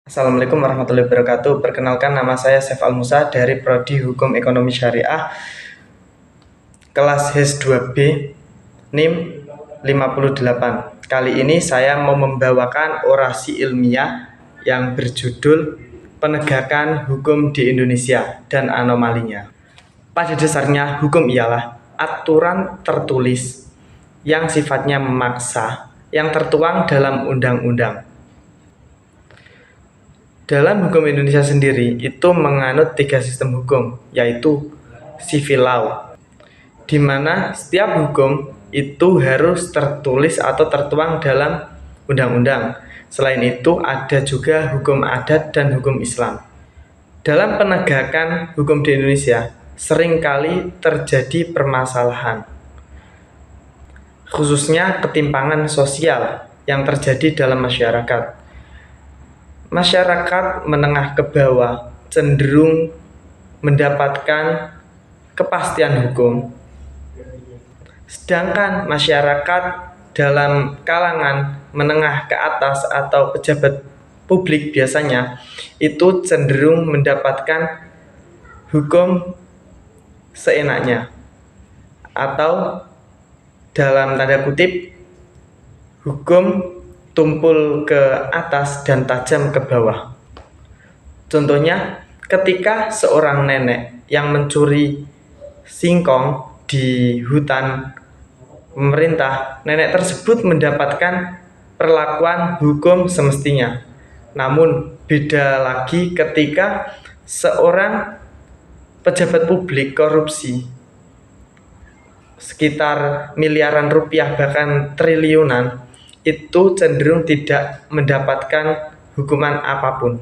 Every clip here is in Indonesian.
Assalamualaikum warahmatullahi wabarakatuh. Perkenalkan, nama saya Saif Al-Musa dari Prodi Hukum Ekonomi Syariah kelas HES 2B NIM 58. Kali ini saya mau membawakan orasi ilmiah yang berjudul Penegakan Hukum di Indonesia dan Anomalinya. Pada dasarnya, hukum ialah aturan tertulis yang sifatnya memaksa yang tertuang dalam undang-undang. Dalam hukum Indonesia sendiri itu menganut 3 sistem hukum, yaitu civil law, di mana setiap hukum itu harus tertulis atau tertuang dalam undang-undang. Selain itu ada juga hukum adat dan hukum Islam. Dalam penegakan hukum di Indonesia seringkali terjadi permasalahan, khususnya ketimpangan sosial yang terjadi dalam masyarakat. Masyarakat menengah ke bawah cenderung mendapatkan kepastian hukum, sedangkan masyarakat dalam kalangan menengah ke atas atau pejabat publik biasanya itu cenderung mendapatkan hukum seenaknya, atau dalam tanda kutip hukum tumpul ke atas dan tajam ke bawah. Contohnya, ketika seorang nenek yang mencuri singkong di hutan pemerintah, nenek tersebut mendapatkan perlakuan hukum semestinya. Namun, beda lagi ketika seorang pejabat publik korupsi sekitar miliaran rupiah bahkan triliunan, itu cenderung tidak mendapatkan hukuman apapun.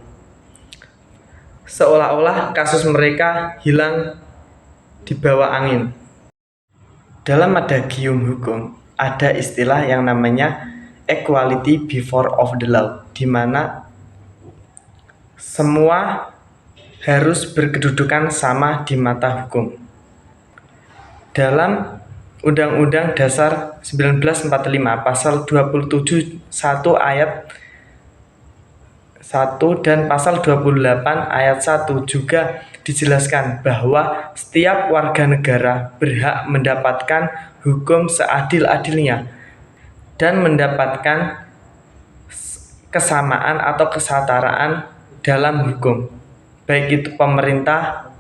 Seolah-olah kasus mereka hilang di bawah angin. Dalam adagium hukum ada istilah yang namanya equality before of the law, di mana semua harus berkedudukan sama di mata hukum. Dalam Undang-Undang Dasar 1945 pasal 27 1 ayat 1 dan pasal 28 ayat 1 juga dijelaskan bahwa setiap warga negara berhak mendapatkan hukum seadil-adilnya dan mendapatkan kesamaan atau kesetaraan dalam hukum, baik itu pemerintah,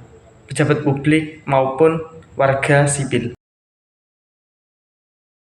pejabat publik maupun warga sipil.